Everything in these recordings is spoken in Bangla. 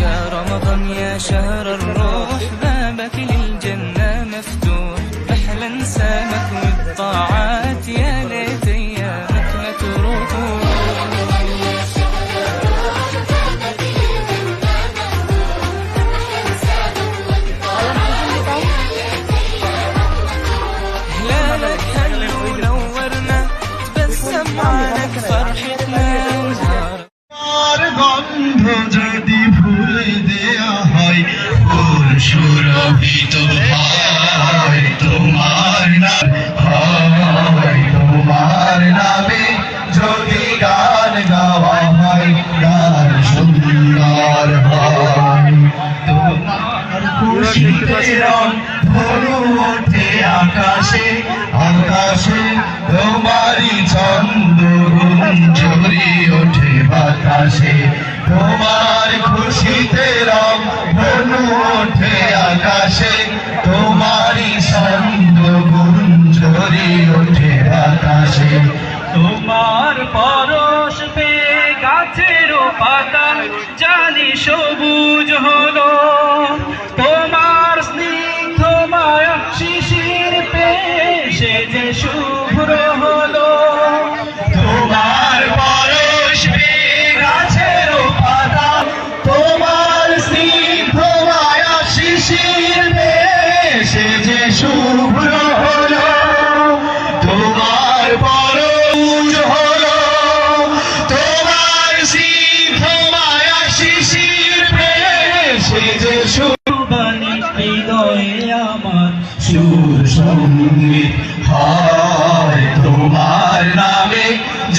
يا رمضان يا شهر الروح بابك للجنة مفتوح أحلى سامك والطاعات يا ليت أيامك ما تروح هلالك حلو ونورنا تبسم معاك فرحتنا গন্ধ যদি ফুল দেয়া হয় ফুল সুরভিত হয় তোমার নাম হয় তোমার নামে যদি গান গাওয়া হয় গান সুন্দর হয় তোমার খুশিতে রং ধনু ওঠে আকাশে আকাশে তোমারই ছন্দ গুঞ্জরি ওঠে বাতাসে তোমার খুশিতে রং ধনু ওঠে আকাশে তোমারই ছন্দ গুঞ্জরি ওঠে বাতাসে তোমার পরশ পেয়ে গাছেরও পাতা জানি সবুজ হলো তোমার স্নিগ্ধ মায়া শিশির পেয়ে সে যে শুভ্র হলো তোমার পরশ পেয়ে গাছেরও পাতা তোমার স্নিগ্ধ মায়া শিশির পেয়ে সে যে শুভ্র হলো তোমার পরশ হলো তোমার স্নিগ্ধ মায়া শিশির পেয়ে সে যে বাণী হৃদয়ে আমার সুর সঙ্গীত হয় তোমার নামে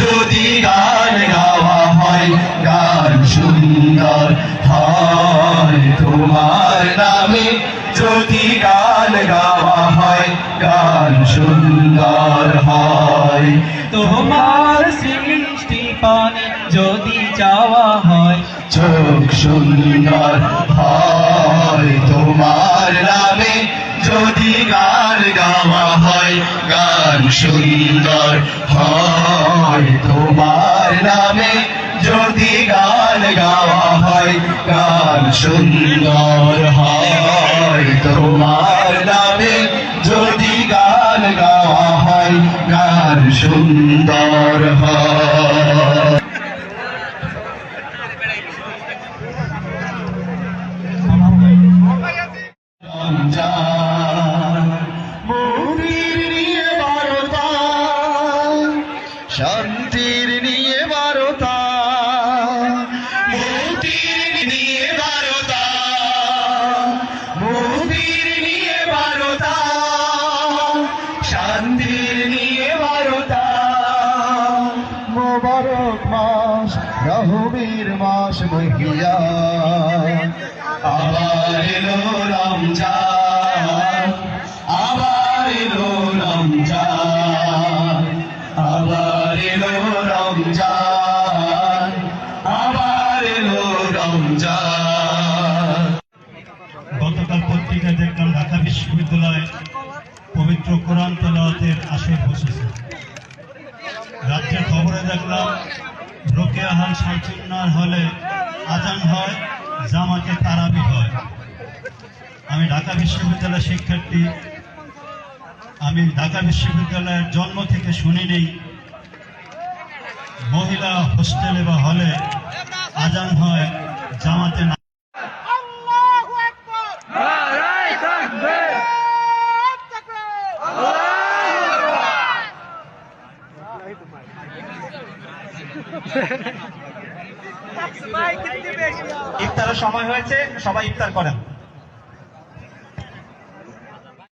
যদি গান গাওয়া হয় গান সুন্দর হয় তোমার নামে যদি গান গাওয়া হয় গান সুন্দর হয় তোমার সৃষ্টি পানে যদি চাওয়া হয় চোখ সুন্দর হয় তোমার নামে যদি গান গাওয়া হয় গান সুন্দর হয় তোমার নামে যদি গান গাওয়া হয় গান সুন্দর হয় তোমার নামে যদি গান গাওয়া হয় গান সুন্দর হয় শান্তির নিয়ে বারতা মোতির নিয়ে বারতা মোতির নিয়ে বারতা শান্তির নিয়ে বারতা মোবারক মাস রহমের মাস মহিয়া আবার এলো রমজান আবার এলো রমজান আবার এলো রমজান আবার এলো রমজান। গতকাল পত্রিকায় দেখলাম ঢাকা বিশ্ববিদ্যালয়ে পবিত্র কোরআন তেলাওয়াতের আসর বসেছে। রাত্রে খবরে দেখলাম রোকেয়া হল শামসুন্নাহর হলে আজান হয়, জামাতে তারাবি হয়। আমি ঢাকা বিশ্ববিদ্যালয়ের শিক্ষার্থী, আমি ঢাকা বিশ্ববিদ্যালয়ের জন্ম থেকে শুনি নেই মহিলা হোস্টেলে বা হলে আজান হয়, জামাতে না। ইফতারের সময় হয়েছে, সবাই ইফতার করেন।